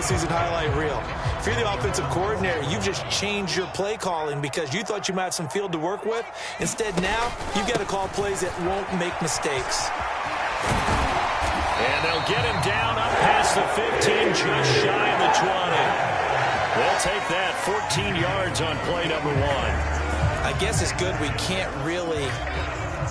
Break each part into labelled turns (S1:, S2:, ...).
S1: postseason highlight reel. If you're the offensive coordinator, you've just changed your play calling because you thought you might have some field to work with. Instead, now you've got to call plays that won't make mistakes.
S2: And they'll get him down up past the 15, just shy of the 20. They'll take that 14 yards on play number 1.
S1: I guess it's good we can't really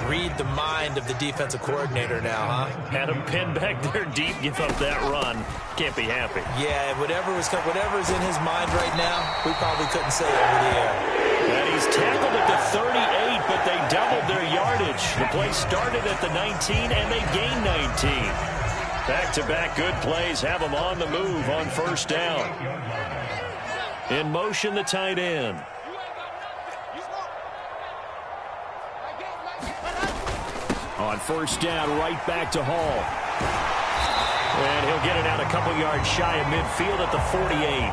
S1: read the mind of the defensive coordinator now, huh?
S2: Had him pinned back there deep, give up that run. Can't be happy.
S1: Yeah, whatever's in his mind right now, we probably couldn't say it over the air.
S2: And he's tackled at the 38, but they doubled their yardage. The play started at the 19, and they gained 19. Back-to-back good plays have them on the move on first down. In motion, the tight end. On first down, right back to Hall. And he'll get it out a couple yards shy of midfield at the 48.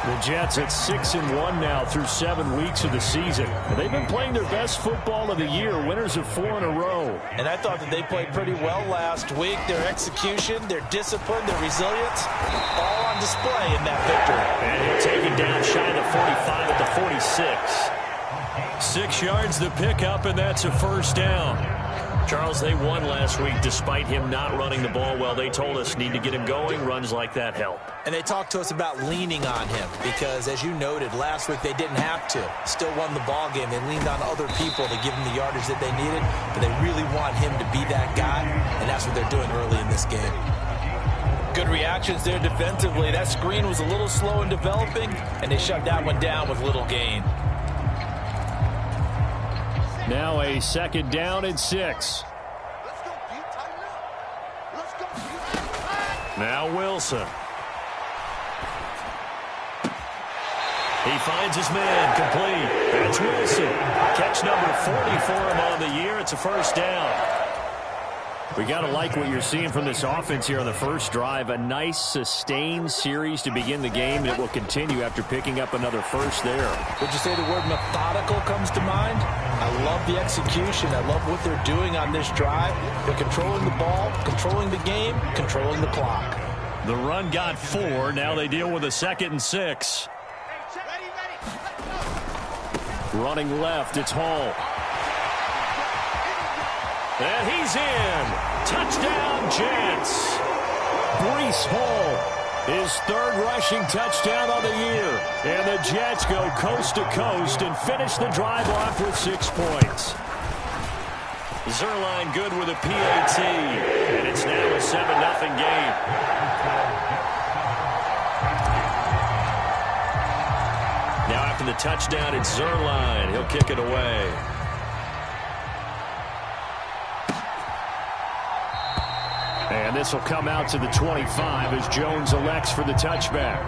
S2: The Jets at 6-1 now through 7 weeks of the season. And they've been playing their best football of the year, winners of 4 in a row.
S1: And I thought that they played pretty well last week. Their execution, their discipline, their resilience, all on display in that victory.
S2: And he'll take it down shy of the 45 at the 46. 6 yards the pickup, and that's a first down. Charles, they won last week despite him not running the ball well. They told us need to get him going. Runs like that help.
S1: And they talked to us about leaning on him because, as you noted, last week they didn't have to. Still won the ball game. They leaned on other people to give them the yardage that they needed, but they really want him to be that guy, and that's what they're doing early in this game. Good reactions there defensively. That screen was a little slow in developing, and they shut that one down with little gain.
S2: Now a second down and 6. Now Wilson. He finds his man complete. That's Wilson. Catch number 40 for him on the year. It's a first down. We got to like what you're seeing from this offense here on the first drive. A nice, sustained series to begin the game that will continue after picking up another first there.
S1: Would you say the word methodical comes to mind? I love the execution. I love what they're doing on this drive. They're controlling the ball, controlling the game, controlling the clock.
S2: The run got 4. Now they deal with a 2nd and 6. Running left, it's Hall. And he's in. Touchdown, Jets. Breece Hall, his 3rd rushing touchdown of the year. And the Jets go coast to coast and finish the drive off with 6 points. Zerline good with a PAT. And it's now a 7-0 game. Now after the touchdown, it's Zerline. He'll kick it away. And this will come out to the 25 as Jones elects for the touchback.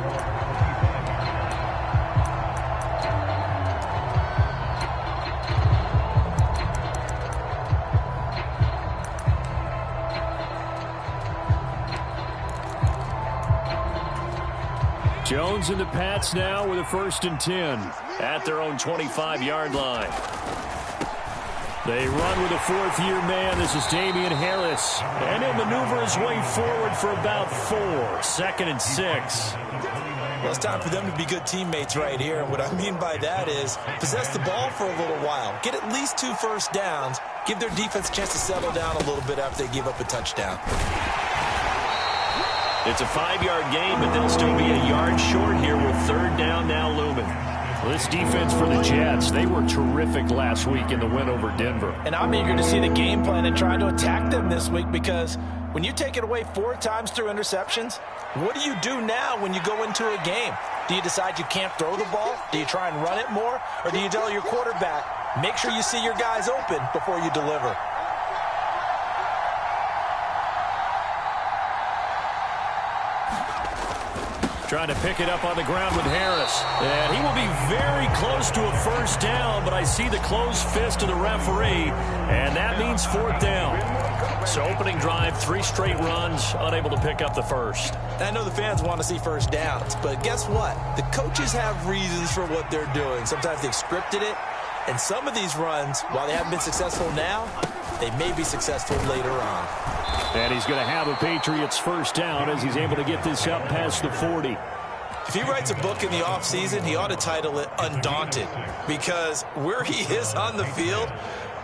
S2: Jones and the Pats now with a 1st and 10 at their own 25-yard line. They run with a 4th-year man. This is Damian Harris. And he'll maneuver his way forward for about 4. 2nd and 6.
S1: Well, it's time for them to be good teammates right here. And what I mean by that is possess the ball for a little while. Get at least 2 first downs. Give their defense a chance to settle down a little bit after they give up a touchdown.
S2: It's a 5-yard gain, but they'll still be a yard short here with 3rd down now looming. This defense for the Jets, they were terrific last week in the win over Denver.
S1: And I'm eager to see the game plan and try to attack them this week because when you take it away 4 times through interceptions, what do you do now when you go into a game? Do you decide you can't throw the ball? Do you try and run it more? Or do you tell your quarterback, make sure you see your guys open before you deliver?
S2: Trying to pick it up on the ground with Harris. And he will be very close to a first down, but I see the closed fist of the referee, and that means 4th down. So opening drive, 3 straight runs, unable to pick up the first.
S1: I know the fans want to see first downs, but guess what? The coaches have reasons for what they're doing. Sometimes they've scripted it, and some of these runs, while they haven't been successful now, they may be successful later on.
S2: And he's going to have a Patriots first down as he's able to get this up past the 40.
S1: If he writes a book in the offseason, he ought to title it Undaunted, because where he is on the field,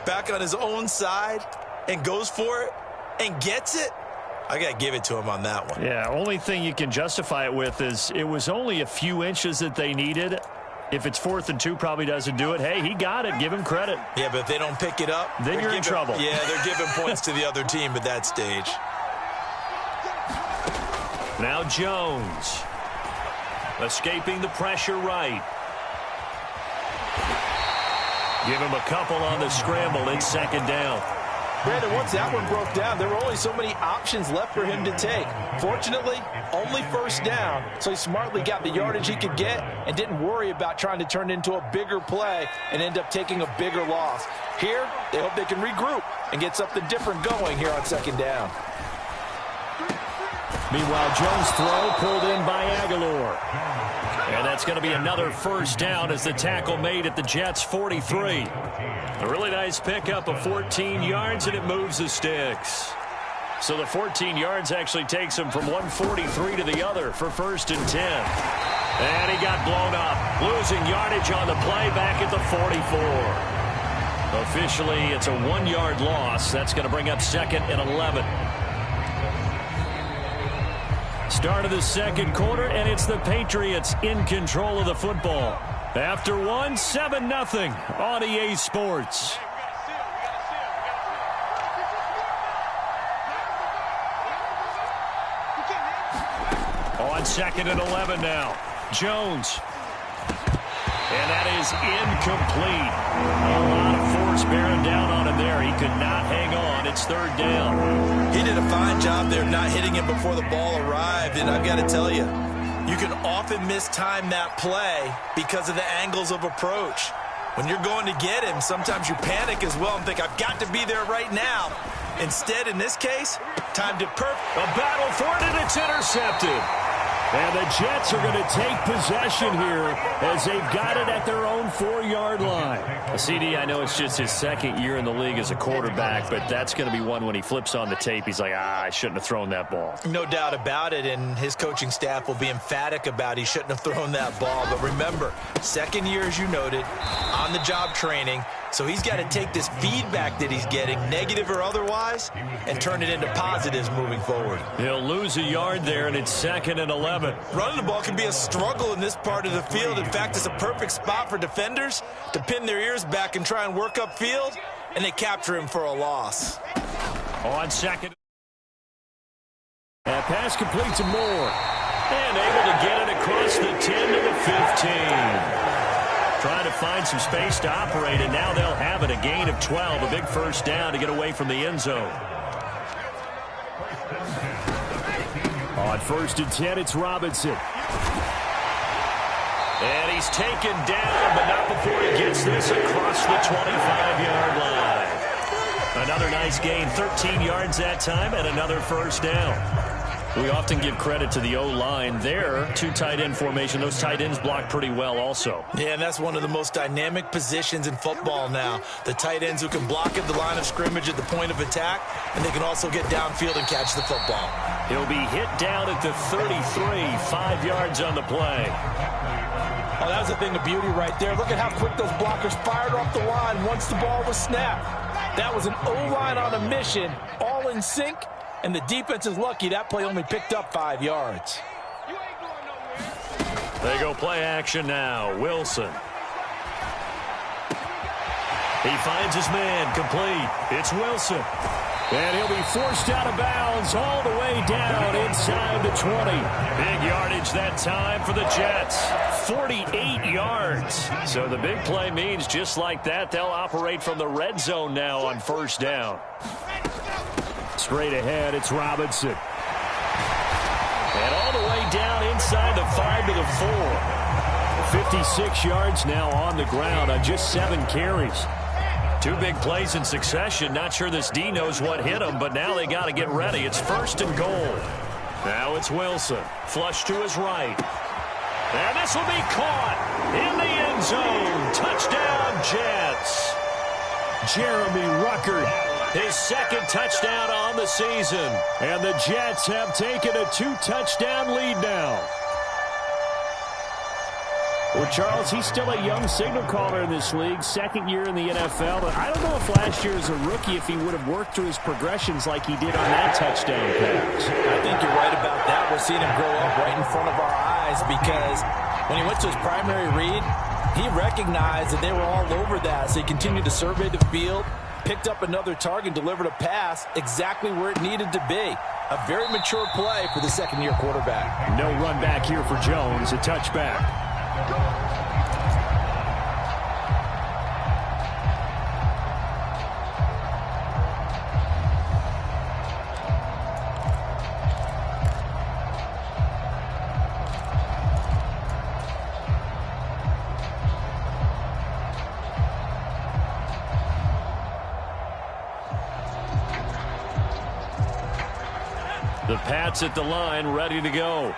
S1: back on his own side, and goes for it and gets it, I got to give it to him on that one.
S2: Yeah, only thing you can justify it with is it was only a few inches that they needed. If it's 4th and 2, probably doesn't do it. Hey, he got it. Give him credit.
S1: Yeah, but if they don't pick it up,
S2: then you're in trouble.
S1: Yeah, they're giving points to the other team at that stage.
S2: Now Jones. Escaping the pressure right. Give him a couple on the scramble. It's 2nd down.
S1: Brandon, once that one broke down, there were only so many options left for him to take. Fortunately, only first down, so he smartly got the yardage he could get and didn't worry about trying to turn it into a bigger play and end up taking a bigger loss. Here, they hope they can regroup and get something different going here on 2nd down.
S2: Meanwhile, Jones' throw pulled in by Aguilar. And that's going to be another first down as the tackle made at the Jets' 43. A really nice pickup of 14 yards, and it moves the sticks. So the 14 yards actually takes him from 143 to the other for 1st and 10. And he got blown up, losing yardage on the play back at the 44. Officially, it's a 1-yard loss. That's going to bring up 2nd and 11. Start of the 2nd quarter, and it's the Patriots in control of the football. After 1, 7-0 on EA Sports. On 2nd and 11 now. Jones. And that is incomplete. A lot of force bearing down on him there. He could not hang on. It's 3rd down.
S1: He did a fine job there not hitting him before the ball arrived. And I've got to tell you, you can often mistime that play because of the angles of approach. When you're going to get him, sometimes you panic as well and think, I've got to be there right now. Instead, in this case, timed it perfect.
S2: A battle for it, and it's intercepted. And the Jets are going to take possession here as they've got it at their own 4-yard line. CD, I know it's just his 2nd year in the league as a quarterback, but that's going to be one when he flips on the tape. He's like, I shouldn't have thrown that ball.
S1: No doubt about it, and his coaching staff will be emphatic about he shouldn't have thrown that ball. But remember, 2nd year, as you noted, on-the-job training. So he's got to take this feedback that he's getting, negative or otherwise, and turn it into positives moving forward.
S2: He'll lose a yard there, and it's 2nd and 11.
S1: Running the ball can be a struggle in this part of the field. In fact, it's a perfect spot for defenders to pin their ears back and try and work upfield, and they capture him for a loss.
S2: On 2nd. And pass complete to Moore. And able to get it across the 10 to the 15. Trying to find some space to operate, and now they'll have it. A gain of 12, a big first down to get away from the end zone. On 1st and 10, it's Robinson. And he's taken down, but not before he gets this across the 25-yard line. Another nice gain, 13 yards that time, and another first down. We often give credit to the O-line there. 2 tight end formation. Those tight ends block pretty well also.
S1: Yeah, and that's one of the most dynamic positions in football now. The tight ends who can block at the line of scrimmage at the point of attack, and they can also get downfield and catch the football.
S2: He'll be hit down at the 33, 5 yards on the play.
S1: Oh, that was a thing of beauty right there. Look at how quick those blockers fired off the line once the ball was snapped. That was an O-line on a mission, all in sync. And the defense is lucky that play only picked up 5 yards.
S2: They go play action now. Wilson. He finds his man complete. It's Wilson. And he'll be forced out of bounds all the way down inside the 20. Big yardage that time for the Jets. 48 yards. So the big play means just like that, they'll operate from the red zone now on first down. Straight ahead, it's Robinson. And all the way down inside the 5 to the 4. 56 yards now on the ground on just 7 carries. 2 big plays in succession. Not sure this D knows what hit him, but now they got to get ready. It's 1st and goal. Now it's Wilson. Flush to his right. And this will be caught in the end zone. Touchdown, Jets. Jeremy Ruckert His second touchdown on the season. And the Jets have taken a 2-touchdown lead now. Well, Charles, he's still a young signal caller in this league, second year in the NFL. But I don't know if last year as a rookie, if he would have worked through his progressions like he did on that touchdown pass.
S1: I think you're right about that. We're seeing him grow up right in front of our eyes because when he went to his primary read, he recognized that they were all over that. So he continued to survey the field, picked up another target, delivered a pass exactly where it needed to be. A very mature play for the second-year quarterback.
S2: No run back here for Jones, a touchback. The Pats at the line, ready to go.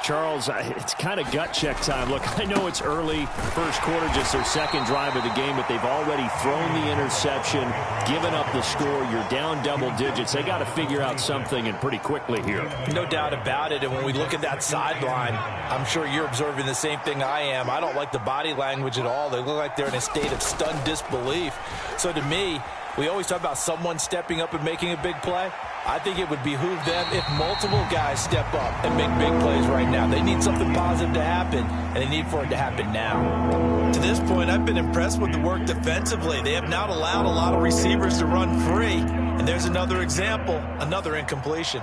S2: Charles, it's kind of gut check time. Look, I know it's early, first quarter, just their second drive of the game, but they've already thrown the interception, given up the score. You're down double digits. They got to figure out something, and pretty quickly here.
S1: No doubt about it, and when we look at that sideline, I'm sure you're observing the same thing I am. I don't like the body language at all. They look like they're in a state of stunned disbelief. So to me, we always talk about someone stepping up and making a big play. I think it would behoove them if multiple guys step up and make big plays right now. They need something positive to happen, and they need for it to happen now. To this point, I've been impressed with the work defensively. They have not allowed a lot of receivers to run free. And there's another example, another incompletion.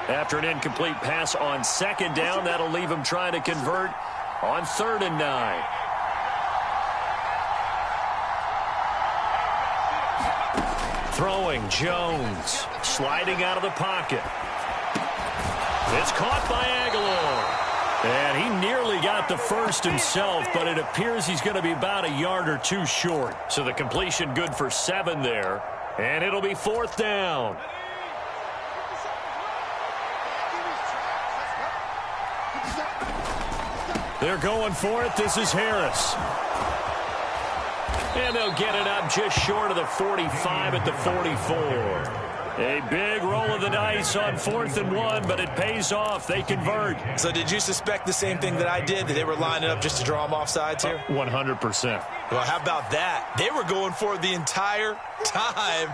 S2: After an incomplete pass on second down, that'll leave them trying to convert on 3rd and 9. Throwing, Jones, sliding out of the pocket. It's caught by Aguilar. And he nearly got the first himself, but it appears he's going to be about a yard or two short. So the completion good for 7 there, and it'll be 4th down. They're going for it. This is Harris. And they'll get it up just short of the 45 at the 44. A big roll of the dice on 4th and 1, but it pays off. They convert.
S1: So did you suspect the same thing that I did, that they were lining up just to draw them off sides here?
S2: 100%.
S1: Well, how about that? They were going for it the entire time.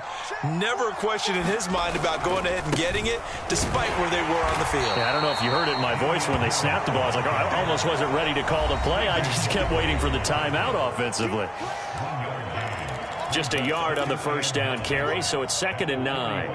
S1: Never a question in his mind about going ahead and getting it, despite where they were on the field.
S2: Yeah, I don't know if you heard it in my voice when they snapped the ball. I was like, oh, I almost wasn't ready to call the play. I just kept waiting for the timeout offensively. Just a yard on the first down carry, so it's 2nd and 9.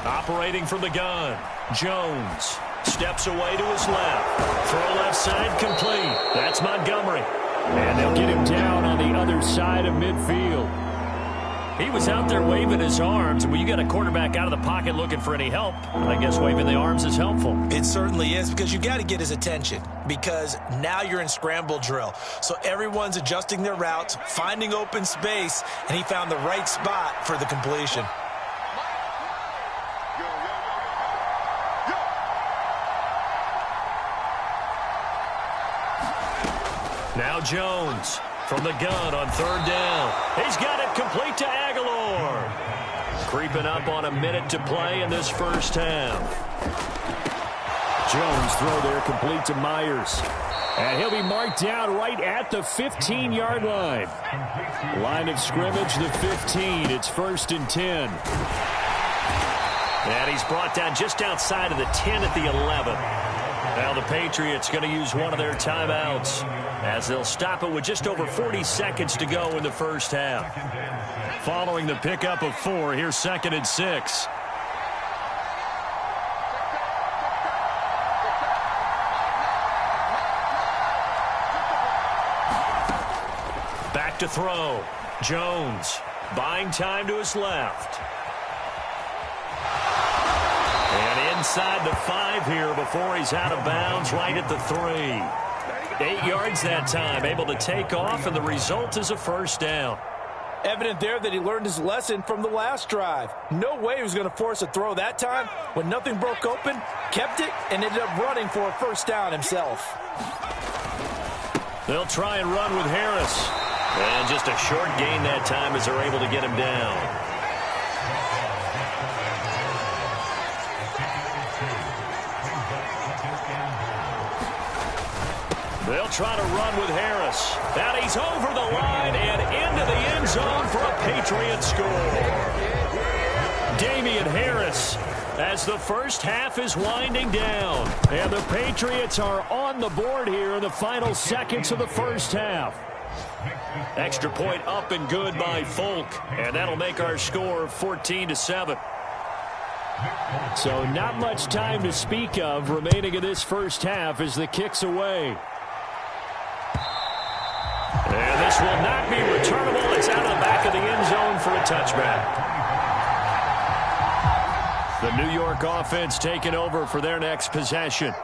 S2: Operating from the gun, Jones steps away to his left. Throw left side complete. That's Montgomery. And they'll get him down on the other side of midfield. He was out there waving his arms. When you got a quarterback out of the pocket looking for any help, I guess waving the arms is helpful.
S1: It certainly is, because you got to get his attention, because now you're in scramble drill. So everyone's adjusting their routes, finding open space, and he found the right spot for the completion.
S2: Now Jones from the gun on 3rd down. He's got it complete to Aguilar. Creeping up on a minute to play in this first half. Jones throw there complete to Myers. And he'll be marked down right at the 15-yard line. Line of scrimmage, the 15. It's 1st and 10. And he's brought down just outside of the 10 at the 11. Now the Patriots going to use one of their timeouts as they'll stop it with just over 40 seconds to go in the first half. Following the pickup of 4, here's 2nd and 6. Back to throw. Jones buying time to his left. And inside the 5 here before he's out of bounds right at the 3. 8 yards that time, able to take off, and the result is a first down.
S1: Evident there that he learned his lesson from the last drive. No way he was going to force a throw that time. When nothing broke open, kept it, and ended up running for a first down himself.
S2: They'll try and run with Harris. And just a short gain that time as they're able to get him down. They'll try to run with Harris. And he's over the line and into the end zone for a Patriot score. Damian Harris, as the first half is winding down. And the Patriots are on the board here in the final seconds of the first half. Extra point up and good by Folk. And that'll make our score 14-7. So not much time to speak of remaining in this first half as the kick's away. And this will not be returnable. It's out of the back of the end zone for a touchback. The New York offense taking over for their next possession.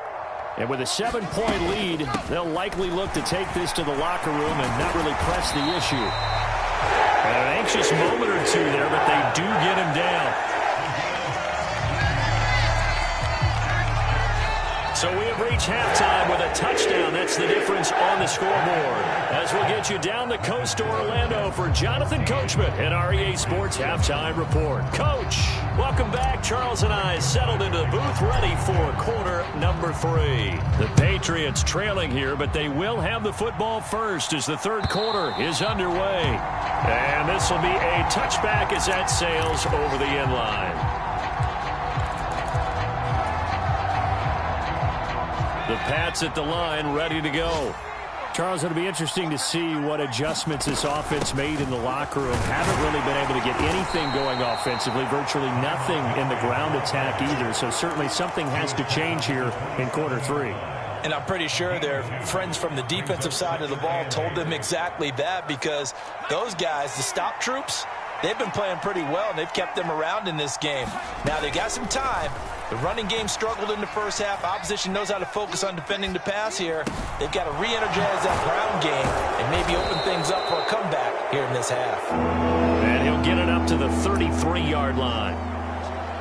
S2: And with a 7-point lead, they'll likely look to take this to the locker room and not really press the issue. An anxious moment or two there, but they do get him down. So we have reached halftime with a touchdown. That's the difference on the scoreboard. As we'll get you down the coast to Orlando for Jonathan Coachman and our EA Sports Halftime Report. Coach, welcome back. Charles and I settled into the booth ready for quarter number 3. The Patriots trailing here, but they will have the football first as the third quarter is underway. And this will be a touchback as that sails over the end line. The Pats at the line, ready to go. Charles, it'll be interesting to see what adjustments this offense made in the locker room. Haven't really been able to get anything going offensively, virtually nothing in the ground attack either. So certainly something has to change here in quarter 3.
S1: And I'm pretty sure their friends from the defensive side of the ball told them exactly that, because those guys, the stop troops, they've been playing pretty well, and they've kept them around in this game. Now, they got some time. The running game struggled in the first half. Opposition knows how to focus on defending the pass here. They've got to re-energize that ground game and maybe open things up for a comeback here in this half.
S2: And he'll get it up to the 33-yard line.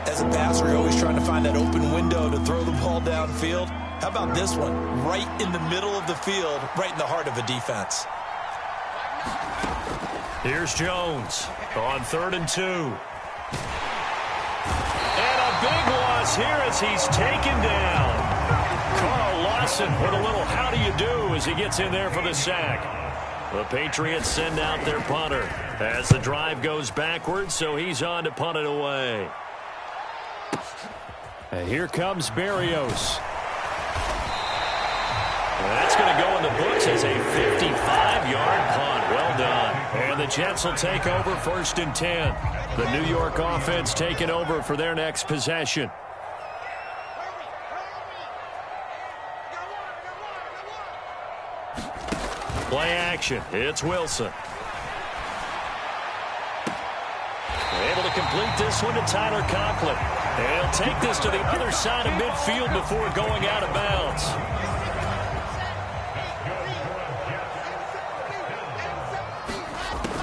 S1: As a passer, you're always trying to find that open window to throw the ball downfield. How about this one? Right in the middle of the field, right in the heart of a defense.
S2: Here's Jones on 3rd and 2. And a big loss here as he's taken down. Carl Lawson with a little how do you do as he gets in there for the sack. The Patriots send out their punter as the drive goes backwards, so he's on to punt it away. And here comes Berrios. That's going to go in the books as a 55-yard punt. Well done. And the Jets will take over 1st and 10. The New York offense taking over for their next possession. Play action. It's Wilson. Able to complete this one to Tyler Conklin. And he'll take this to the other side of midfield before going out of bounds.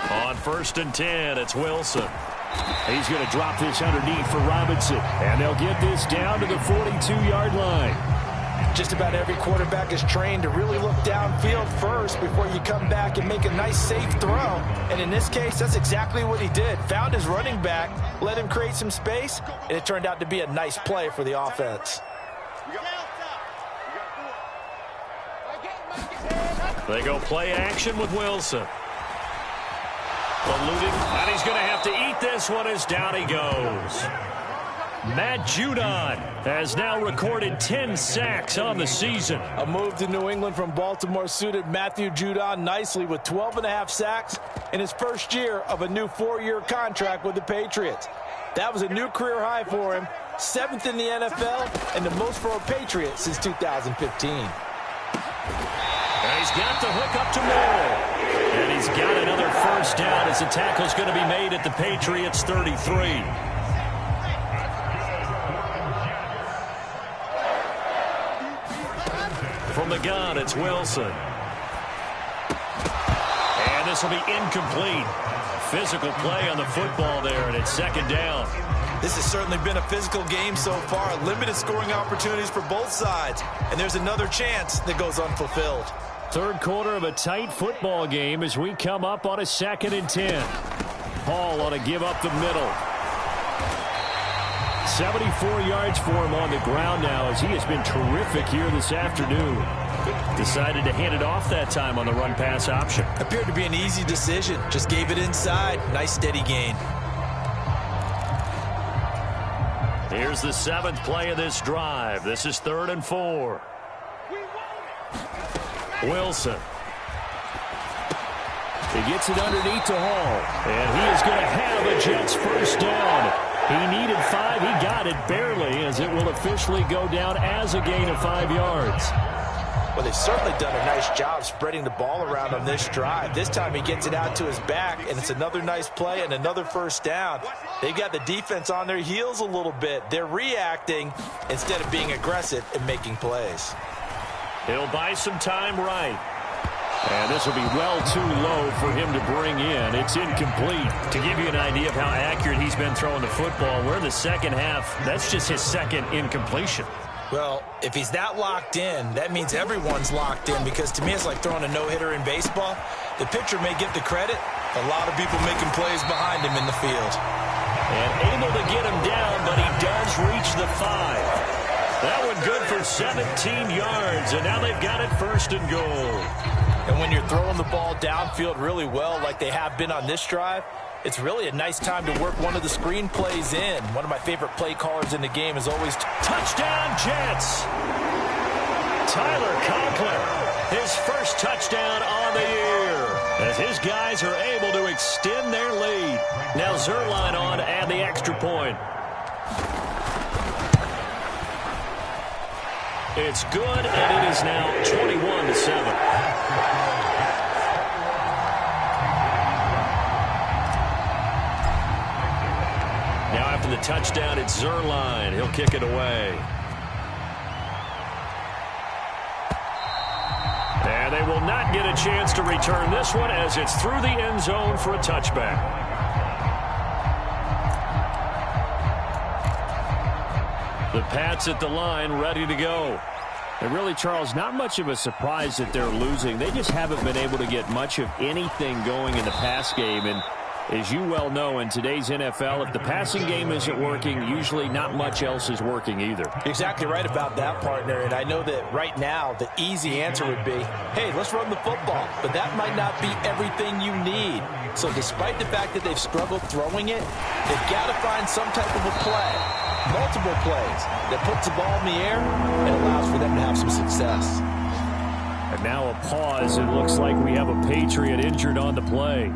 S2: On 1st and 10, it's Wilson. He's going to drop this underneath for Robinson. And they'll get this down to the 42-yard line.
S1: Just about every quarterback is trained to really look downfield first before you come back and make a nice, safe throw. And in this case, that's exactly what he did. Found his running back, let him create some space, and it turned out to be a nice play for the offense.
S2: They go play action with Wilson. Eluding, and he's going to have to eat this one as down he goes. Matt Judon has now recorded 10 sacks on the season.
S1: A move to New England from Baltimore suited Matthew Judon nicely with 12.5 sacks in his first year of a new 4-year contract with the Patriots. That was a new career high for him, 7th in the NFL, and the most for a Patriot since 2015.
S2: And he's got the hook up to Moore. And he's got another first down as the tackle's going to be made at the Patriots' 33. gun. It's Wilson. And this will be incomplete. Physical play on the football there, and it's second down.
S1: This has certainly been a physical game so far. Limited scoring opportunities for both sides. And there's another chance that goes unfulfilled.
S2: Third quarter of a tight football game as we come up on a 2nd and 10. Hall ought to give up the middle. 74 yards for him on the ground now as he has been terrific here this afternoon. Decided to hand it off that time on the run-pass option.
S1: Appeared to be an easy decision. Just gave it inside. Nice steady gain.
S2: Here's the 7th play of this drive. This is 3rd and 4. Wilson. He gets it underneath to Hall. And he is going to have a Jets first down. He needed 5. He got it barely as it will officially go down as a gain of 5 yards.
S1: Well, they've certainly done a nice job spreading the ball around on this drive. This time he gets it out to his back, and it's another nice play and another first down. They've got the defense on their heels a little bit. They're reacting instead of being aggressive and making plays.
S2: He'll buy some time right. And this will be well too low for him to bring in. It's incomplete. To give you an idea of how accurate he's been throwing the football, we're in the second half. That's just his second incompletion.
S1: Well, if he's that locked in, that means everyone's locked in, because to me it's like throwing a no-hitter in baseball. The pitcher may get the credit. A lot of people making plays behind him in the field.
S2: And able to get him down, but he does reach the 5. That one good for 17 yards, and now they've got it 1st and goal.
S1: And when you're throwing the ball downfield really well like they have been on this drive, it's really a nice time to work one of the screen plays in. One of my favorite play callers in the game is always touchdown Jets. Tyler Conklin, his first touchdown on the year, as his guys are able to extend their lead. Now Zerline on to add the extra point. It's good, and it is now 21-7. Now after the touchdown, it's Zerline. He'll kick it away. And they will not get a chance to return this one as it's through the end zone for a touchback. The Pats at the line, ready to go. And really, Charles, not much of a surprise that they're losing. They just haven't been able to get much of anything going in the pass game. And as you well know, in today's NFL, if the passing game isn't working, usually not much else is working either. You're exactly right about that, partner. And I know that right now the easy answer would be, hey, let's run the football. But that might not be everything you need. So despite the fact that they've struggled throwing it, they've got to find some type of a play, multiple plays, that puts the ball in the air and allows for them to have some success.
S2: And now a pause. It looks like we have a Patriot injured on the play.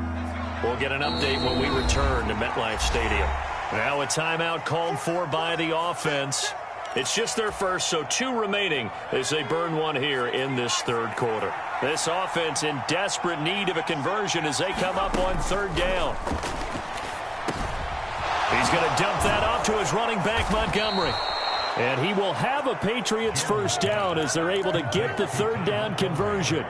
S2: We'll get an update when we return to MetLife Stadium. Now a timeout called for by the offense. It's just their first, so 2 remaining as they burn one here in this third quarter. This offense in desperate need of a conversion as they come up on 3rd down. He's going to dump that off to his running back, Montgomery. And he will have a Patriots first down as they're able to get the 3rd down conversion.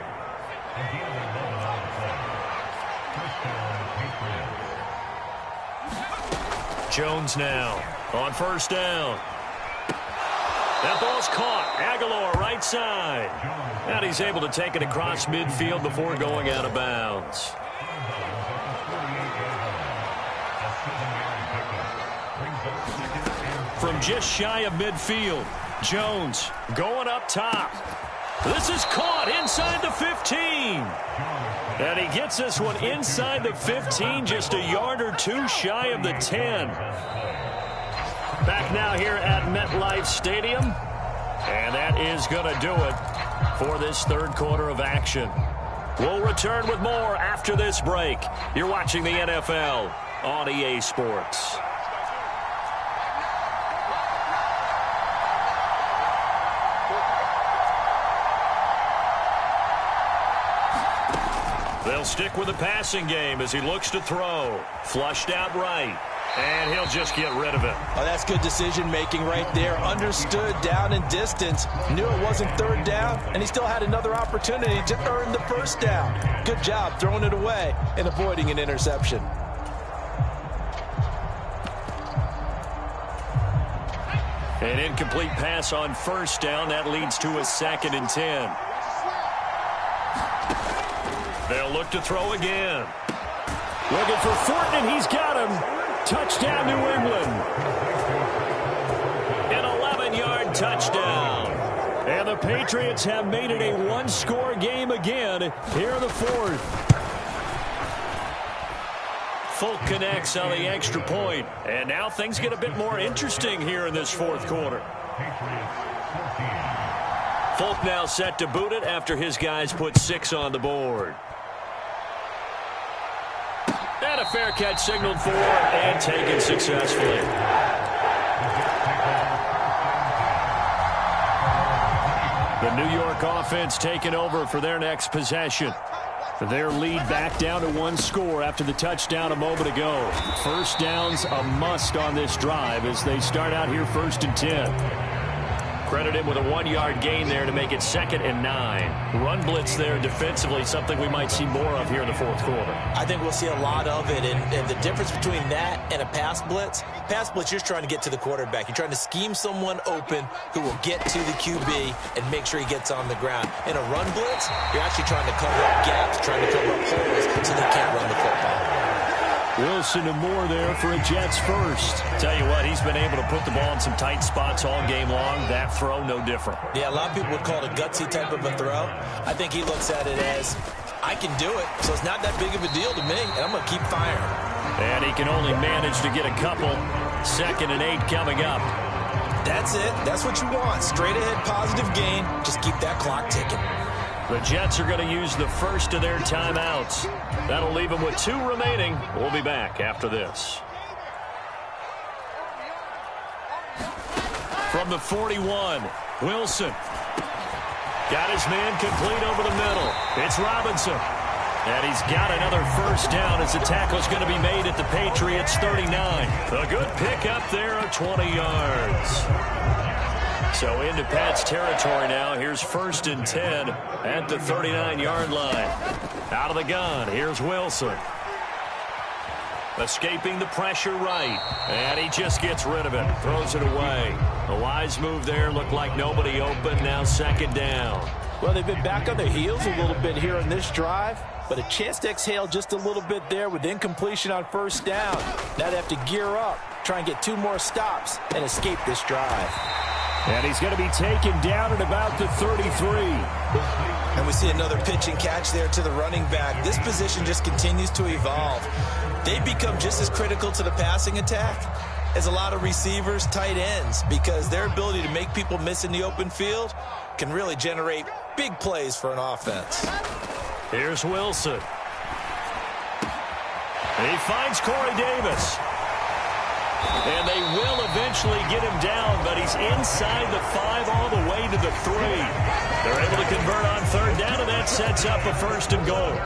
S2: Jones now on 1st down. That ball's caught. Aguilar right side. And he's able to take it across midfield before going out of bounds. From just shy of midfield, Jones going up top. This is caught inside the 15. And he gets this one inside the 15, just a yard or 2 shy of the 10. Back now here at MetLife Stadium. And that is going to do it for this third quarter of action. We'll return with more after this break. You're watching the NFL on EA Sports. They'll stick with the passing game as he looks to throw. Flushed out right. And he'll just get rid of it.
S1: Oh, that's good decision-making right there. Understood down and distance. Knew it wasn't third down, and he still had another opportunity to earn the first down. Good job throwing it away and avoiding an interception.
S2: An incomplete pass on first down. That leads to a 2nd and 10. They'll look to throw again. Looking for Thornton, and he's got him. Touchdown, New England. An 11-yard touchdown. And the Patriots have made it a one-score game again here in the 4th. Folk connects on the extra point. And now things get a bit more interesting here in this 4th quarter. Folk now set to boot it after his guys put 6 on the board. And a fair catch signaled for and taken successfully. The New York offense taking over for their next possession. Their lead back down to 1 score after the touchdown a moment ago. First down's a must on this drive as they start out here 1st and 10. Credited with a 1-yard gain there to make it 2nd and 9. Run blitz there defensively, something we might see more of here in the 4th quarter.
S1: I think we'll see a lot of it, and the difference between that and a pass blitz, you're just trying to get to the quarterback. You're trying to scheme someone open who will get to the QB and make sure he gets on the ground. In a run blitz, you're actually trying to cover up gaps, trying to cover up holes so they can't run the football.
S2: Wilson and Moore there for a Jets first. Tell you what, he's been able to put the ball in some tight spots all game long. That throw, no different.
S1: Yeah, a lot of people would call it a gutsy type of a throw. I think he looks at it as, I can do it, so it's not that big of a deal to me, and I'm going to keep firing.
S2: And he can only manage to get a couple. 2nd and 8 coming up.
S1: That's it. That's what you want. Straight ahead positive gain. Just keep that clock ticking.
S2: The Jets are going to use the first of their timeouts. That'll leave them with 2 remaining. We'll be back after this. From the 41, Wilson. Got his man complete over the middle. It's Robinson. And he's got another first down as the tackle's going to be made at the Patriots' 39. A good pickup there of 20 yards. So into Pat's territory now. Here's 1st and 10 at the 39-yard line. Out of the gun, here's Wilson. Escaping the pressure right. And he just gets rid of it. Throws it away. A wise move there. Looked like nobody open. Now 2nd down.
S1: Well, they've been back on their heels a little bit here on this drive, but a chance to exhale just a little bit there with incompletion on first down. Now they have to gear up, try and get 2 more stops, and escape this drive.
S2: And he's going to be taken down at about the 33.
S1: And we see another pitch and catch there to the running back. This position just continues to evolve. They become just as critical to the passing attack as a lot of receivers, tight ends, because their ability to make people miss in the open field can really generate big plays for an offense.
S2: Here's Wilson. He finds Corey Davis. And they will eventually get him down, but he's inside the 5 all the way to the 3. They're able to convert on 3rd down, and that sets up a 1st and goal.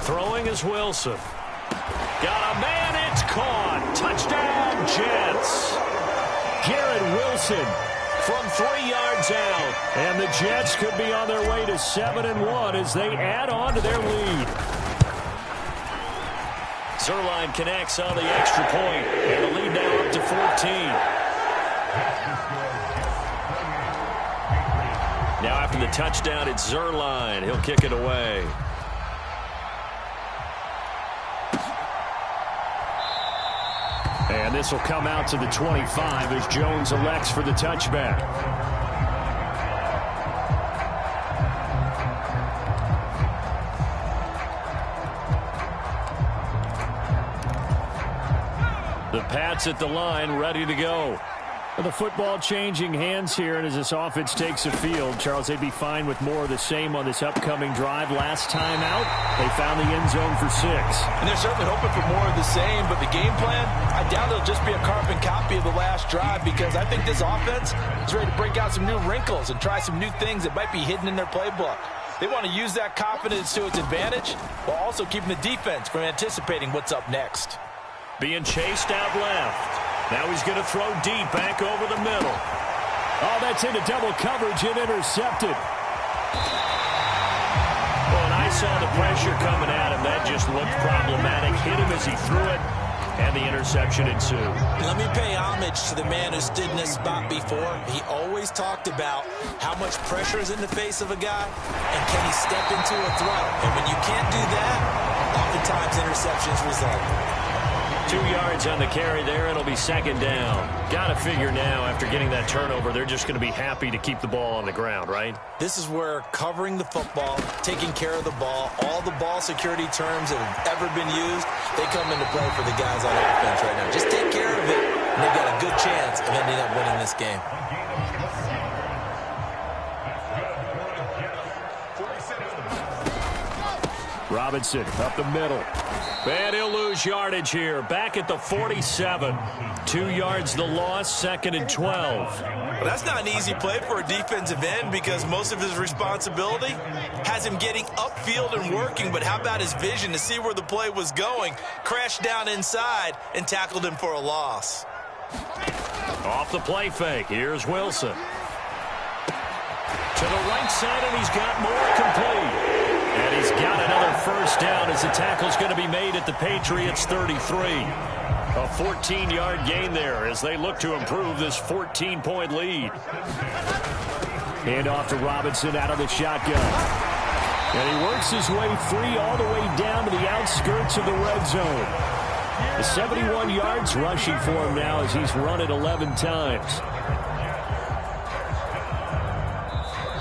S2: Throwing is Wilson. Got a man, it's caught. Touchdown, Jets. Garrett Wilson from 3 yards out. And the Jets could be on their way to 7-1 as they add on to their lead. Zerline connects on the extra point, and the lead now up to 14. Now after the touchdown, it's Zerline. He'll kick it away. And this will come out to the 25 as Jones elects for the touchback. The Pats at the line, ready to go. The football changing hands here, and as this offense takes the field, Charles, they'd be fine with more of the same on this upcoming drive. Last time out, they found the end zone for 6.
S1: And they're certainly hoping for more of the same, but the game plan, I doubt it'll just be a carbon copy of the last drive, because I think this offense is ready to break out some new wrinkles and try some new things that might be hidden in their playbook. They want to use that confidence to its advantage while also keeping the defense from anticipating what's up next.
S2: Being chased out left. Now he's going to throw deep back over the middle. Oh, that's into double coverage and intercepted. Well, and I saw the pressure coming at him. That just looked problematic. Hit him as he threw it, and the interception ensued.
S1: Let me pay homage to the man who stood in this spot before. He always talked about how much pressure is in the face of a guy, and can he step into a throw. And when you can't do that, oftentimes interceptions result.
S2: 2 yards on the carry there. It'll be second down. Got to figure now, after getting that turnover, they're just going to be happy to keep the ball on the ground, right?
S1: This is where covering the football, taking care of the ball, all the ball security terms that have ever been used, they come into play for the guys on offense right now. Just take care of it, and they've got a good chance of ending up winning this game.
S2: Robinson up the middle. And he'll lose yardage here. Back at the 47. 2 yards the loss, second and 12.
S1: Well, that's not an easy play for a defensive end because most of his responsibility has him getting upfield and working. But how about his vision to see where the play was going? Crashed down inside and tackled him for a loss.
S2: Off the play fake. Here's Wilson. To the right side, and he's got more complete. And he's got another first down as the tackle's going to be made at the Patriots' 33. A 14-yard gain there as they look to improve this 14-point lead. Hand off to Robinson out of the shotgun. And he works his way free all the way down to the outskirts of the red zone. The 71 yards rushing for him now as he's run it 11 times.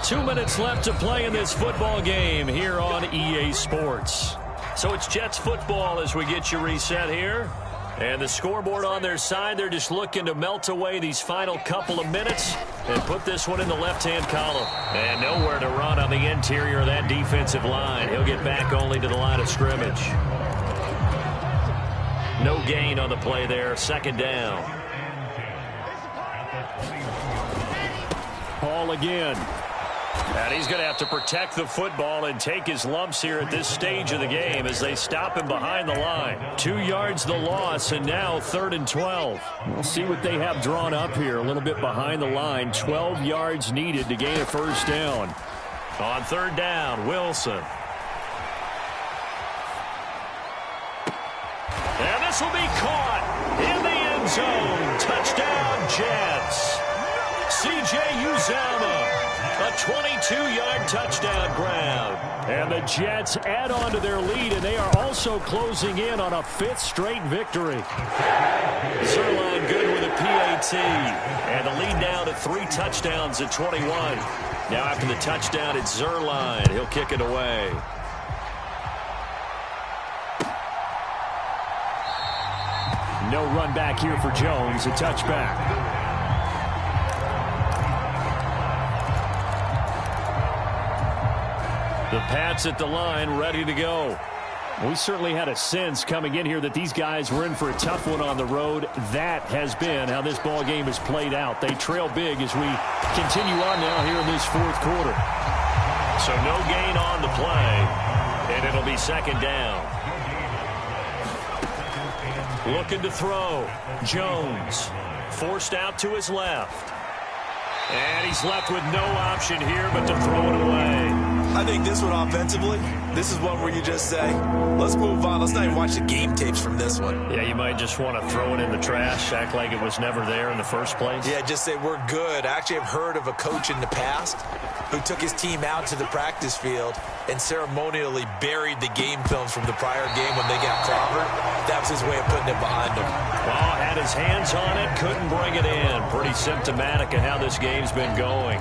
S2: 2 minutes left to play in this football game here on EA Sports. So it's Jets football as we get you reset here. And the scoreboard on their side, they're just looking to melt away these final couple of minutes and put this one in the left-hand column. And nowhere to run on the interior of that defensive line. He'll get back only to the line of scrimmage. No gain on the play there, second down. Ball again. And he's going to have to protect the football and take his lumps here at this stage of the game as they stop him behind the line. 2 yards the loss, and now third and 12. We'll see what they have drawn up here. A little bit behind the line. 12 yards needed to gain a first down. On third down, Wilson. And this will be caught in the end zone. Touchdown, Jets. C.J. Uzomah. A 22-yard touchdown grab. And the Jets add on to their lead, and they are also closing in on a fifth straight victory. Zerline good with a PAT. And the lead now to 3 touchdowns at 21. Now after the touchdown, it's Zerline. He'll kick it away. No run back here for Jones. A touchback. The Pats at the line, ready to go. We certainly had a sense coming in here that these guys were in for a tough one on the road. That has been how this ball game has played out. They trail big as we continue on now here in this fourth quarter. So no gain on the play, and it'll be second down. Looking to throw. Jones forced out to his left. And he's left with no option here but to throw it away.
S1: I think this one offensively, this is one where you just say, let's move on. Let's not even watch the game tapes from this one.
S2: Yeah, you might just want to throw it in the trash, act like it was never there in the first place.
S1: Yeah, just say we're good. I actually have heard of a coach in the past who took his team out to the practice field and ceremonially buried the game films from the prior game when they got clobbered. That was his way of putting it behind him.
S2: Well, had his hands on it, couldn't bring it in. Pretty symptomatic of how this game's been going.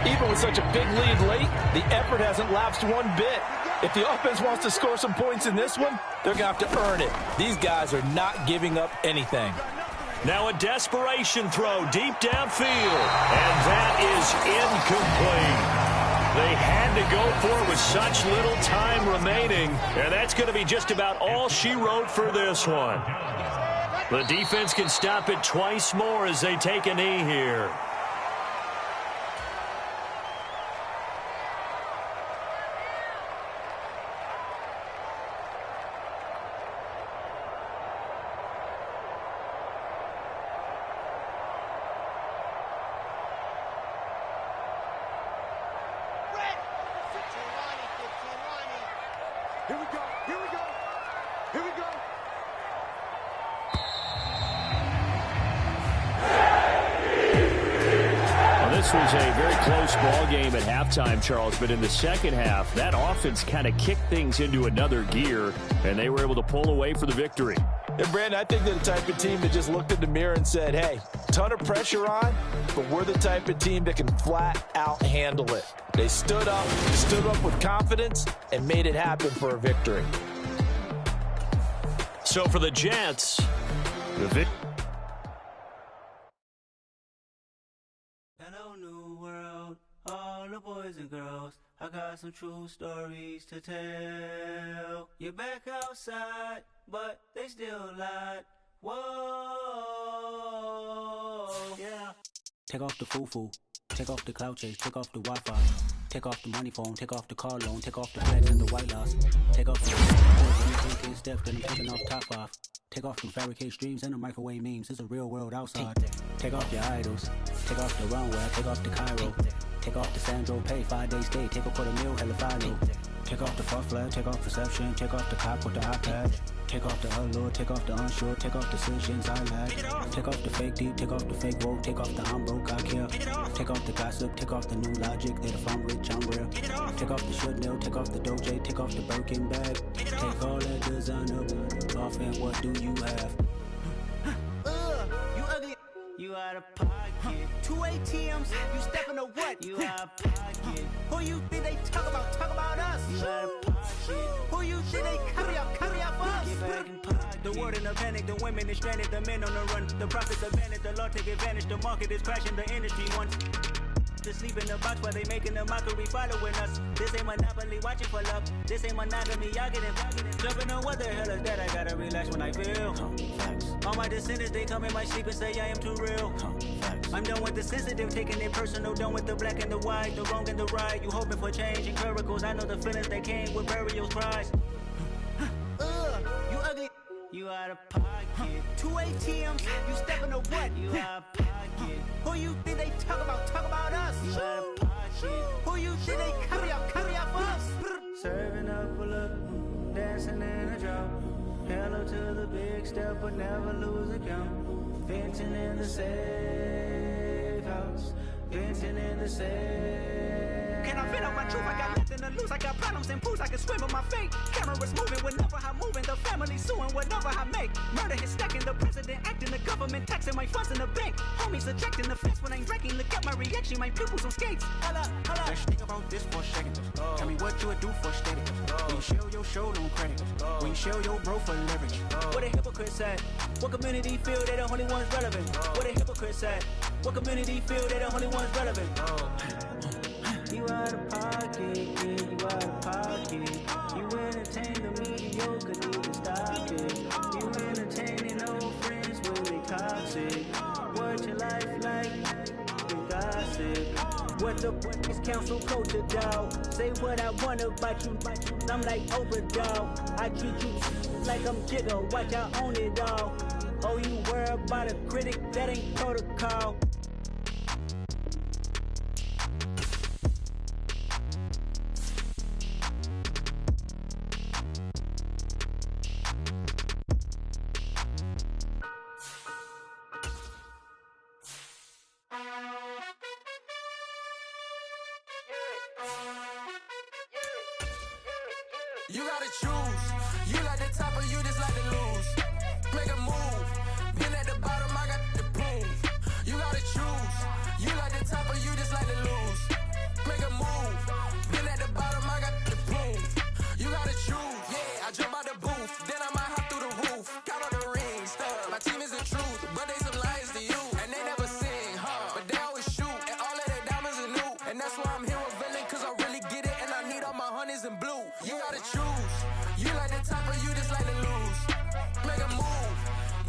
S1: Even with such a big lead late, the effort hasn't lapsed one bit. If the offense wants to score some points in this one, they're going to have to earn it. These guys are not giving up anything.
S2: Now a desperation throw deep downfield. And that is incomplete. They had to go for it with such little time remaining. And that's going to be just about all she wrote for this one. The defense can stop it twice more as they take a knee here.
S3: Here we go. Here we go. Here we go.
S2: This was a very close ball game at halftime, Charles, but in the second half, that offense kind of kicked things into another gear, and they were able to pull away for the victory.
S1: Yeah, Brandon, I think they're the type of team that just looked in the mirror and said, hey, ton of pressure on, but we're the type of team that can flat out handle it. They stood up with confidence, and made it happen for a victory.
S2: So for the Jets, the victory.
S4: Hello, new world, all the boys and girls. I got some true stories to tell. You're back outside, but they still lied. Whoa, yeah. Take off the foo-foo, take off the cloud chase, take off the Wi-Fi, take off the money phone, take off the car loan, take off the flags and the white loss, take off the taking steps, then I'm taking off top 5. Take off the fabricate streams and the microwave memes. It's a real world outside. Take off your idols. Take off the runway. Take off the Cairo. Take off the Sandro Pay. 5 days stay. Take a $250,000. Hella follow. Take off the fuck flag. Take off perception. Take off the cop with the iPad. Take off the allure. Take off the unsure. Take off decisions I lack. Take off the fake deep. Take off the fake woke. Take off the I'm broke. I care. Take off the gossip. Take off the new logic that if I'm rich I'm real. Take off the should know. Take off the Doja. Take off the Birkin bag. Take all that designer off and what do you have? You ugly. You out of pocket. 2 ATMs. You stepping to what? You out of pocket. Who you think they talk about? Talk about us. You out of pocket. Who you think they carry out for us? Get back in pocket. The world in a panic. The women is stranded. The men on the run. The profits abandoned. The law take advantage. The market is crashing. The industry wants to sleep in the box while they making a mockery following us. This ain't Monopoly, watching for love. This ain't monogamy, y'all getting jumping on what the hell is that? I gotta relax when I feel. All my descendants, they come in my sleep and say I am too real. I'm done with the sensitive, taking it personal. Done with the black and the white, the wrong and the right. You hoping for change and miracles. I know the feelings that came with burial cries. You ugly. You out of pocket. 2 ATMs. You stepping to what? You out of pocket. Who you think they talk about? Talk about us. You out of pocket. Who you think they carry out for us? Serving up a look, dancing in a drop. Hello to the big step, but never lose a count. Venting in the safe house. Venting in the safe. Can I vent out my truth? I got nothing to lose. I got problems and pools. I can swim with my fate. Cameras moving whenever I'm moving. The family suing whatever I make. Murder is stacking. The president acting. The government taxing my funds in the bank. Homies ejecting the fence when I'm drinking. Look at my reaction. My pupils on skates. Holla, holla. Let's think about this for a second. Tell me what you would do for steady. When you show your show no credit. When you show your bro for leverage. What a hypocrite said. What community feel they the only ones relevant? What a hypocrite said. What community feel they the only ones relevant? You out of pocket, yeah, you out of pocket. You entertain the mediocre, need to stop it. You entertaining old friends when they toxic. What your life like? You gossip. What the fuck is council culture, dog? Say what I want about you. I'm like overdog. I treat you like I'm Jigga. Watch I own it all. Oh, you worry about a critic? That ain't protocol.
S5: You gotta choose. You like the top or you just like to lose. Make a move. Been at the bottom, I got the proof. You gotta choose. You like the top or you just like to lose. Make a move. Been at the bottom, I got the proof. You gotta choose. Yeah, I jump out the booth. Then I might hop through the roof. Count on the rings. My team is the truth, but they some liars to you. And they never sing, but they always shoot. And all of their diamonds are new. And that's why I'm here with Villain, cause I really get it. And I need all my honeys in blue. You gotta choose. You like the top or you just like to lose. Make a move.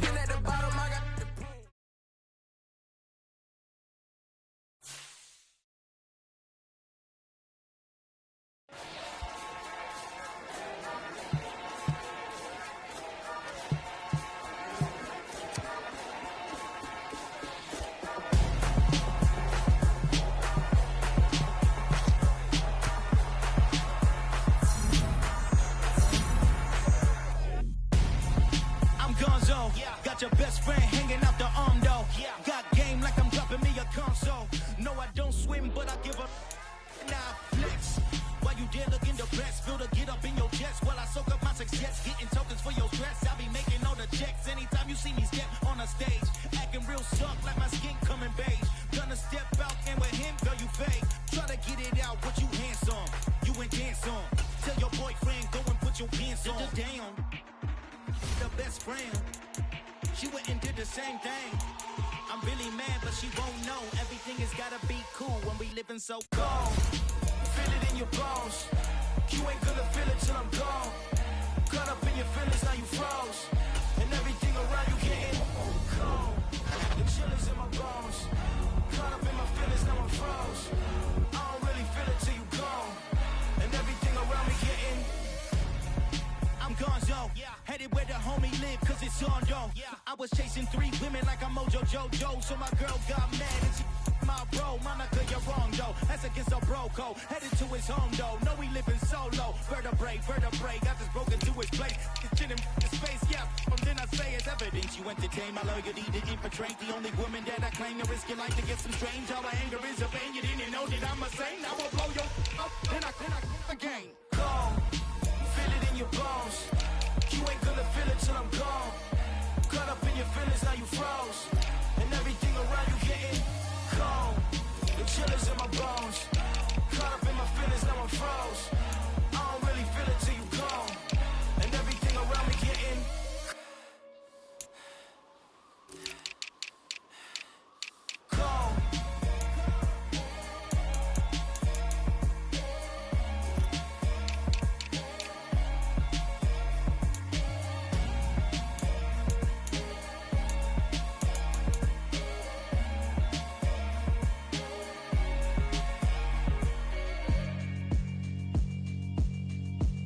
S5: Been at the bottom, I got the proof.
S4: there looking the best. Feel to get up in your chest while I soak up my success. Getting tokens for your stress. I'll be making all the checks anytime you see me step on a stage. Acting real suck like my skin coming beige. Gonna step out and with him, girl, you fake. Try to get it out, what you handsome. You ain't dance on. Tell your boyfriend, go and put your pants on. Damn, the best friend. She went and did the same thing. I'm really mad, but she won't know. Everything has gotta be cool when we living so cold. Feel it in your bones. You ain't gonna feel it till I'm gone. Caught up in your feelings, now you froze. And everything around you getting cold. The chill is in my bones. Caught up in my feelings, now I'm froze. I don't really feel it till you gone. And everything around me getting I'm gonzo, headed where the homie live, cause it's on though. I was chasing 3 women like I'm Mojo Jojo, so my girl got mad and she my bro. Monica, you're wrong though, that's against our bro code. Headed to his home though, know we living solo. Vertebrae, got this broken to his place. It's chilling in space, from then I say it's evidence. You entertain my loyalty to infiltrate. The only woman that I claim to risk your life to get some strange. All my anger is a pain, you didn't know that I'm a saint. I will blow your up, then I again. Go. Feel it in your bones. You ain't gonna feel it till I'm gone. Caught up in your feelings, now you froze. And everything around you getting cold. The chill is in my bones. Caught up in my feelings, now I'm froze. I don't really feel it till you gone. And everything around me getting cold.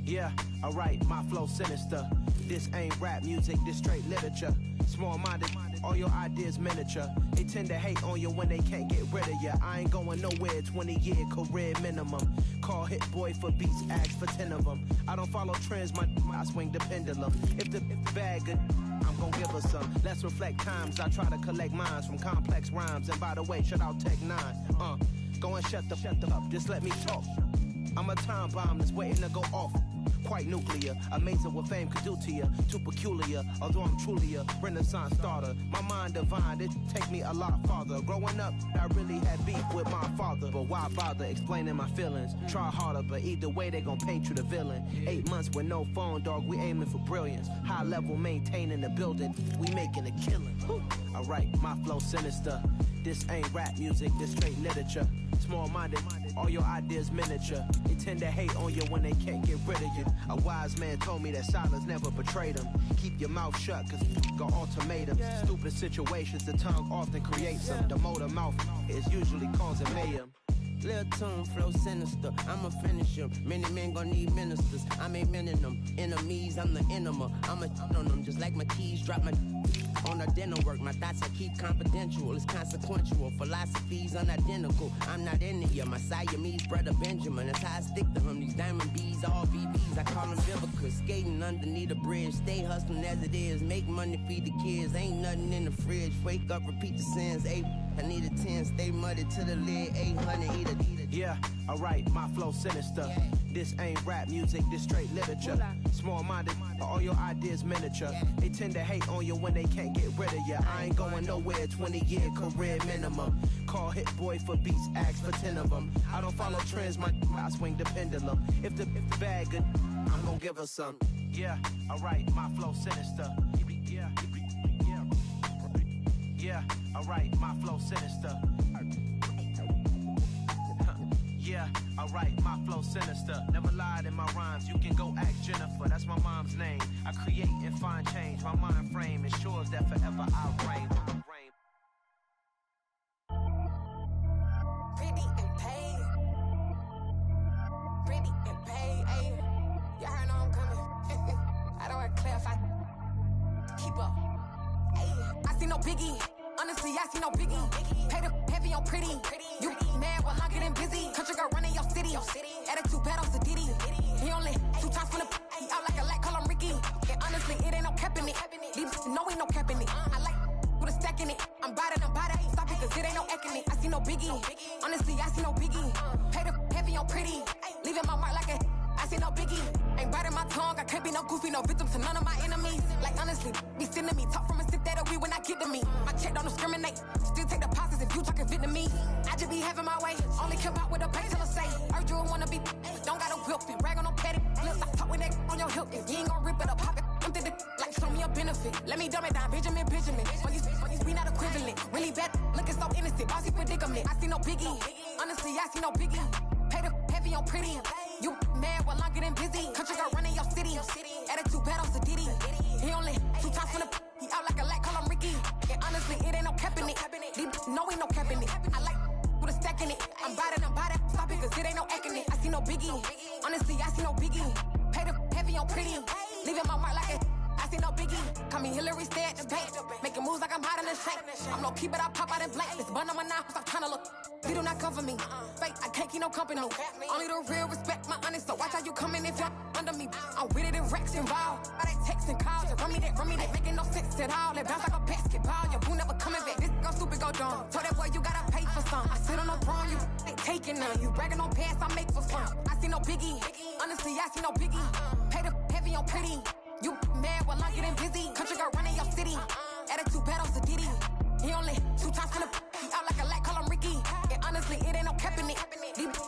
S6: Yeah, alright, my flow sinister. This ain't rap music, this straight literature. Small-minded, all your ideas miniature. They tend to hate on you when they can't get rid of you. I ain't going nowhere, 20-year career minimum. Call Hit Boy for beats, ask for 10 of them. I don't follow trends, I swing the pendulum. If the bag good, I'm gon' give her some. Let's reflect times, I try to collect minds from complex rhymes. And by the way, shout out Tech 9. Go and shut the up, just let me talk. I'm a time bomb that's waiting to go off. Quite nuclear, amazing what fame could do to you. Too peculiar, although I'm truly a renaissance starter. My mind divine, it take me a lot farther. Growing up, I really had beef with my father. But why bother explaining my feelings? Try harder, but either way they gon' paint you the villain. 8 months with no phone, dog, we aiming for brilliance. High level maintaining the building, we making a killing. Alright, my flow sinister. This ain't rap music, this straight literature. Small-minded, all your ideas miniature. They tend to hate on you when they can't get rid of you. A wise man told me that silence never betrayed him. Keep your mouth shut, cause got ultimatums. Stupid situations, the tongue often creates them. The motor mouth is usually causing mayhem.
S7: Lil' tune, flow sinister, I'ma finish him. Many men gon' need ministers, I'm aiming them. Enemies, I'm the enema. I'ma on them, just like my keys, drop my on a dinner work. My thoughts I keep confidential, it's consequential. Philosophies unidentical, I'm not into ya. My Siamese brother Benjamin, that's how I stick to him. These diamond bees, all VBs, I call them Vivica. Skating underneath a bridge, stay hustling as it is. Make money, feed the kids, ain't nothing in the fridge. Wake up, repeat the sins, I need a 10, stay muddy to the lid, 800, eat a.
S6: Yeah, alright, my flow sinister. This ain't rap music, this straight literature. Small-minded, all your ideas miniature. They tend to hate on you when they can't get rid of you. I ain't going nowhere, 20-year career minimum. Call Hit Boy for beats, ask for 10 of them. I don't follow trends, I swing the pendulum. If the bag good, I'm gon' give her some. Yeah, alright, my flow sinister. Yeah, alright, my flow sinister. Yeah, alright, my flow sinister. Never lied in my rhymes, you can go ask Jennifer. That's my mom's name. I create and find change. My mind frame ensures that forever I'll reign.
S5: Pretty and paid. Pretty and paid, ayy. Y'all heard I'm coming. I don't want to clarify. Keep up. Ayy. I see no biggie. Honestly, I see no biggie. Pay the heavy on pretty. You mad while I'm getting busy. Country girl running your city. Attitude bad on Sadiddy. He only 2 times from the he out like a light, call him Ricky. And honestly, it ain't no cap in it. These know ain't no cap in it. I like with a stack in it. I'm bad, stop it, cause it ain't no eck in it. I see no biggie. Honestly, I see no biggie. Pay the heavy on pretty. Leaving my mark like a see no biggie. Ain't biting my tongue, I can't be no goofy, no victim to none of my enemies. Like honestly, be sending me talk from a stick that'll be when I get to me. My check don't discriminate, still take deposits if you talking Vietnamese. I just be having my way, only come out with a pay till I say. Heard you wanna be, don't gotta whip it, brag on no petty. Look, I talk with that on your hip, if you ain't gon' rip it or pop it. I'm the like show me a benefit. Let me dumb it down, Benjamin. For you, we not equivalent. Really bad, looking so innocent. Bossy predicament. I see no biggie. Honestly, I see no biggie. Pay the heavy on pretty. You mad while I'm getting busy. Country girl running your city. Attitude bad on Diddy. He only 2 times from the. He out like a light, call him Ricky. And honestly, it ain't no cap in it. No, ain't no cap in it. I like with a stack in it. I'm biting. Stop it, cause it ain't no acting it. I see no biggie. Honestly, I see no biggie. Pay the heavy on pretty. Leaving my mark like it. I see no biggie. Call me Hillary, stay at the bank. Making moves like I'm hot in the shank. I'm low key, but I pop out in blank. This bun on my knife, I'm trying to look. They do not come for me. Fake, I can't keep no company. Only the real respect my honest. So watch how you coming if you're under me. I'm with it and Rex involved. All that text and calls. Run me that. Making no sense at all. They bounce like a basketball. Your boo never coming back. This go stupid, go dumb. Told that boy you gotta pay for some. I sit on the throne, you ain't taking none. You bragging on past, I make for fun. I see no biggie. Honestly, I see no biggie. Pay the heavy on pretty. You mad while I'm getting busy. Country girl running your city. Attitude bad on Diddy. He only 2 times from the. He out like a light, call him Ricky. And honestly, it ain't no cap in it.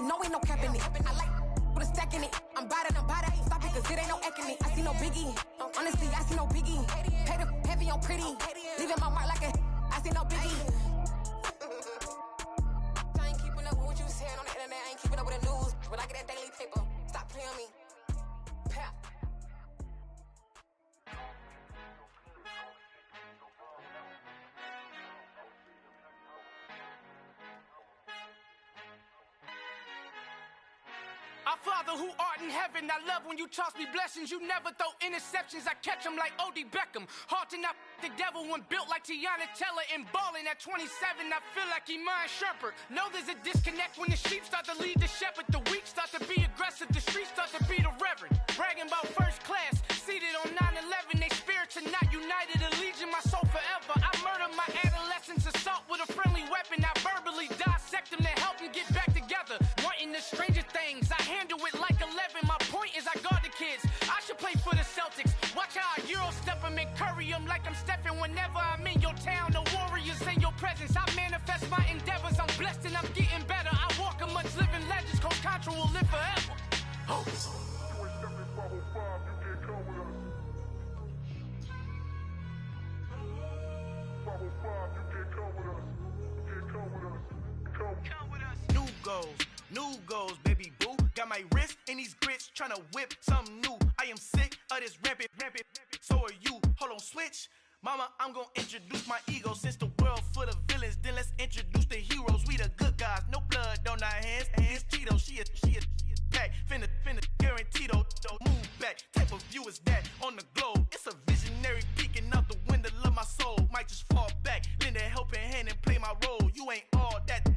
S5: No, ain't no cap in it. I like with a stack in it. I'm biting. Stop it, cause it ain't no acting it. I see no biggie. Honestly, I see no biggie. Pay the heavy on pretty. Leaving my mark like a. I see no biggie. I ain't keeping up with what you saying on the internet. I ain't keeping up with the news. But I get that daily paper. Stop playing on me. Pap.
S8: Our Father who art in heaven, I love when you toss me blessings. You never throw interceptions, I catch them like O.D. Beckham. Hard to not the devil when built like Tiana Teller and balling at 27. I feel like Iman Shumpert. Know there's a disconnect when the sheep start to lead the shepherd. The weak start to be aggressive, the streets start to be the reverend. Bragging about first class, seated on 9/11. They spirits are not united, allegiant my soul forever. I murder my adolescence, assault with a friendly weapon. I verbally dissect them to help them get back together. Wanting the stranger things, I handle it like 11. My point is I guard the kids. I should play for the Celtics. Watch how I Euro step them and curry them like I'm stepping. Whenever I'm in your town, the Warriors in your presence. I manifest my endeavors. I'm blessed and I'm getting better. I walk amongst living legends. Coach Contra will live forever. Oh. New goals, baby boo. Got my wrist in these grits, tryna whip something new. I am sick of this rampant. So are you. Hold on, switch. Mama, I'm gonna introduce my ego. Since the world full of villains, then let's introduce the heroes. We the good guys, no blood on our hands. Hands Cheeto, she a pack. Finna guarantee though. Move back. Type of view is that on the globe? It's a visionary peeking out the window of my soul. Might just fall back, lend a helping hand and play my role. You ain't all that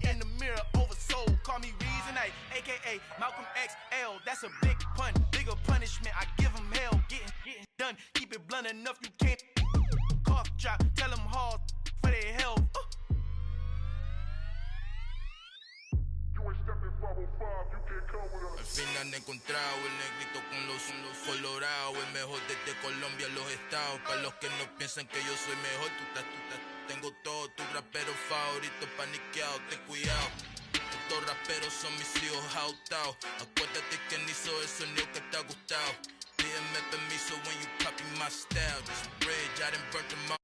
S8: in the mirror oversold. Call me Reasonite, aka Malcolm XL. That's a big pun, bigger punishment. I give him hell, getting done. Keep it blunt enough, you can't cough drop. Tell them hard for their health.
S9: Al fin han encontrado el negrito con los colorados, el mejor desde Colombia, los estados. Para los que no piensan que yo soy mejor, tengo todos tus raperos favoritos paniqueados, ten cuidado. Estos raperos son mis hijos jautados. Acuérdate que ni hizo el sonido que te ha gustado. Pídeme permiso when you copy my style. This bridge, I done burnt them